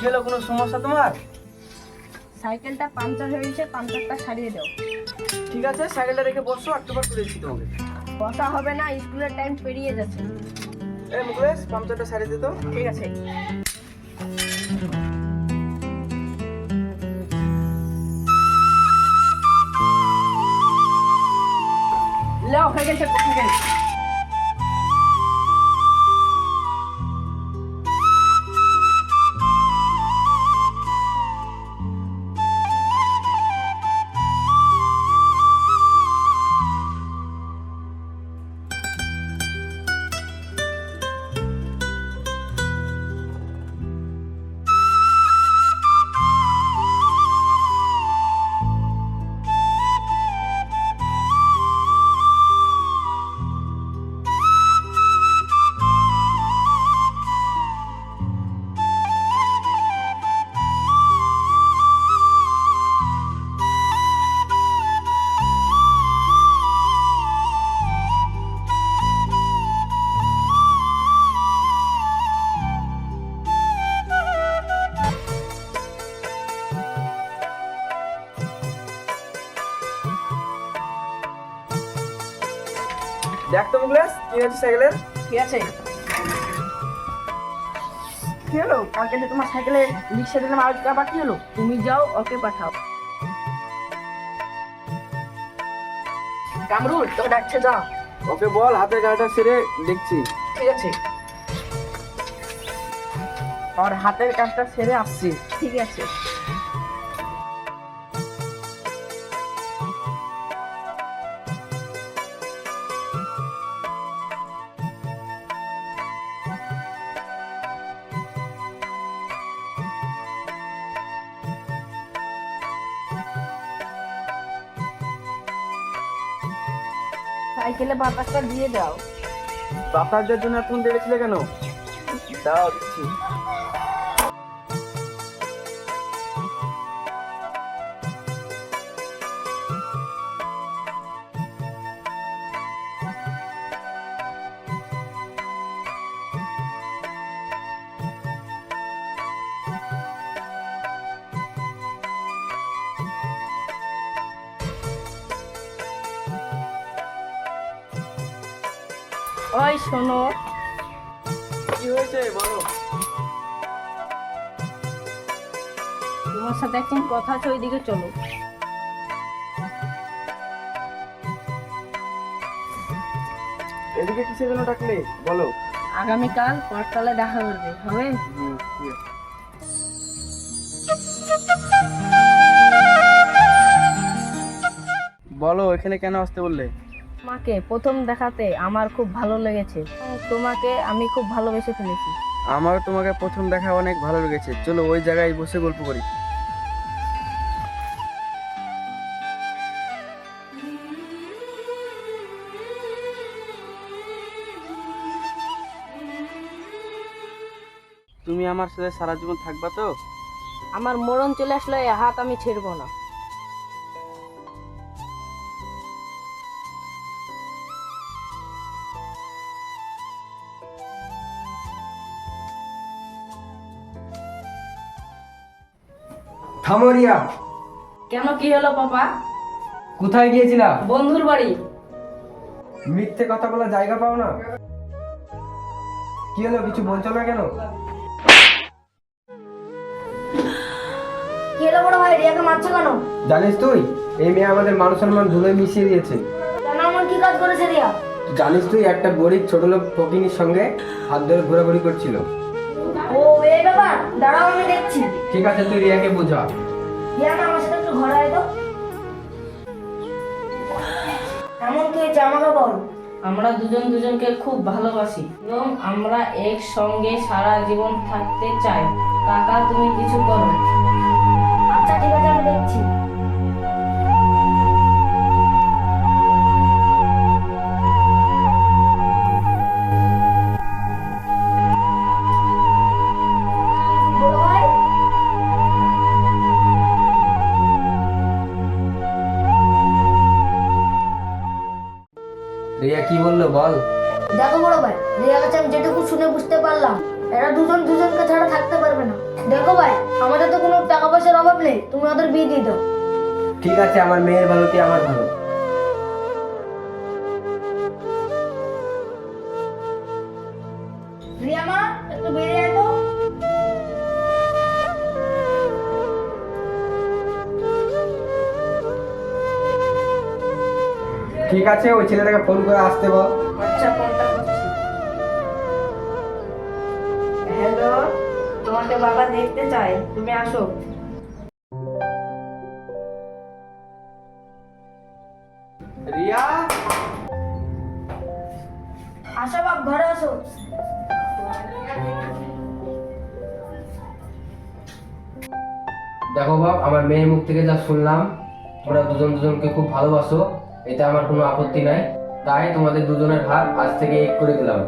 কি হলো, কোনো সমস্যা তোমার? সাইকেলটা পাংচার হয়ে গেছে, পাংচারটা সারিয়ে দাও। ঠিক আছে, সাইকেলটা রেখে বসো, একটাবার তুলে দিচ্ছি তোমাকে। বসা হবে না, স্কুলের টাইম পেরিয়ে যাচ্ছে। এই মুকেশ, পাংচারটা সারিয়ে দে তো। ঠিক আছে। লাও হয়ে গেছে সাইকেল। দেখ তো মুকেশ, কি হয়েছে সাইকেলের? ঠিক আছে। কি হলো? কালকে যে তোমার সাইকেলে রিক্সা দিলাম, আজ আবার কি হলো? তুমি যাও, ওকে পাঠাও। কামরুল তোকে ডাকছে, যা। ওকে বল হাতের গাড়িটা সেরে দেখছি। ঠিক আছে। আর হাতের কাজটা সেরে আসছি। ঠিক আছে। সাইকেলে বাতাসটা দিয়ে দাও। বাতাসের জন্য এখন দেখেছিলে কেন? দাও দিচ্ছি। ওই শোনো, কি হয়েছে বলো? তোমার সাথে একদিন কথা আছে, ওইদিকে চলো। এদিকে কিসের জন্য ডাকলে বলো? আগামীকাল পাঠশালায় দেখা করবে, হবে? ঠিক আছে। বলো, এখানে কেন আসতে বললে? তোমাকে প্রথম দেখাতে আমার খুব ভালো লেগেছে। তোমাকে আমি খুব ভালোবেসে ফেলেছি। আমার তোমাকে প্রথম দেখা অনেক ভালো লেগেছে, চলো ওই জায়গায় বসে গল্প করি। তুমি আমার সাথে সারা জীবন থাকবা তো? আমার মরণ চলে আসলে এই হাত আমি ছেড়বো না। থামো রিয়া। কেন, কি হলো পাপা? কোথায় গিয়েছিলা? বন্ধুর বাড়ি। মিথ্যে কথা বলার জায়গা পাও না? কি হলো, কিছু বলছো না কেন? কি হলো বড় ভাই, রিয়াকে মারছো কেন? জানিস তুই, এই মেয়ে আমাদের মান সম্মান ধুলোয় মিশিয়ে দিয়েছে। কেন, আমার কি কাজ করেছে রিয়া? জানিস তুই, একটা গরিব ছোট লোক ফকিনীর সঙ্গে হাত ধরে ঘোরাঘুরি করছিল। ও এই ব্যাপার, দাঁড়াও আমি দেখছি। ঠিক আছে, তুই রিয়াকে বোঝা। রিয়া না, আমার সাথে একটু ঘরে আয় তো। এমন কি হয়েছে আমাকে বল। আমরা দুজন দুজনকে খুব ভালোবাসি এবং আমরা একসঙ্গে সারা জীবন থাকতে চাই। কাকা তুমি কিছু করো। আচ্ছা ঠিক আছে, আমি দেখছি। বড় ভাই, রিয়া কি বললো বল? দেখো বড় ভাই, রিয়ার কাছে আমি যেটুকু শুনে বুঝতে পারলাম, এরা দুজন দুজনকে ছাড়া থাকতে পারবে না। দেখো ভাই, আমাদের তো কোনো টাকা পয়সার অভাব নেই, তুমি ওদের বিয়ে দিয়ে দাও। ঠিক আছে, আমার মেয়ের ভালোতে আমার ভালো। রিয়া মা, একটু বেরিয়ে আয় তো। ঠিক আছে, ওই ছেলেটাকে ফোন করে আসতে বল। আচ্ছা, ফোনটা করছি। হ্যালো, তোমাকে বাবা দেখতে চাই, তুমি আসো। রিয়া, আসো বাপ, ঘরে আসো। দেখো বাপ, আমার মেয়ের মুখ থেকে যা শুনলাম, তোমরা দুজন দুজনকে খুব ভালোবাসো, এতে আমার কোনো আপত্তি নাই। তাই তোমাদের দুজনের হাত আজ থেকে এক করে দিলাম।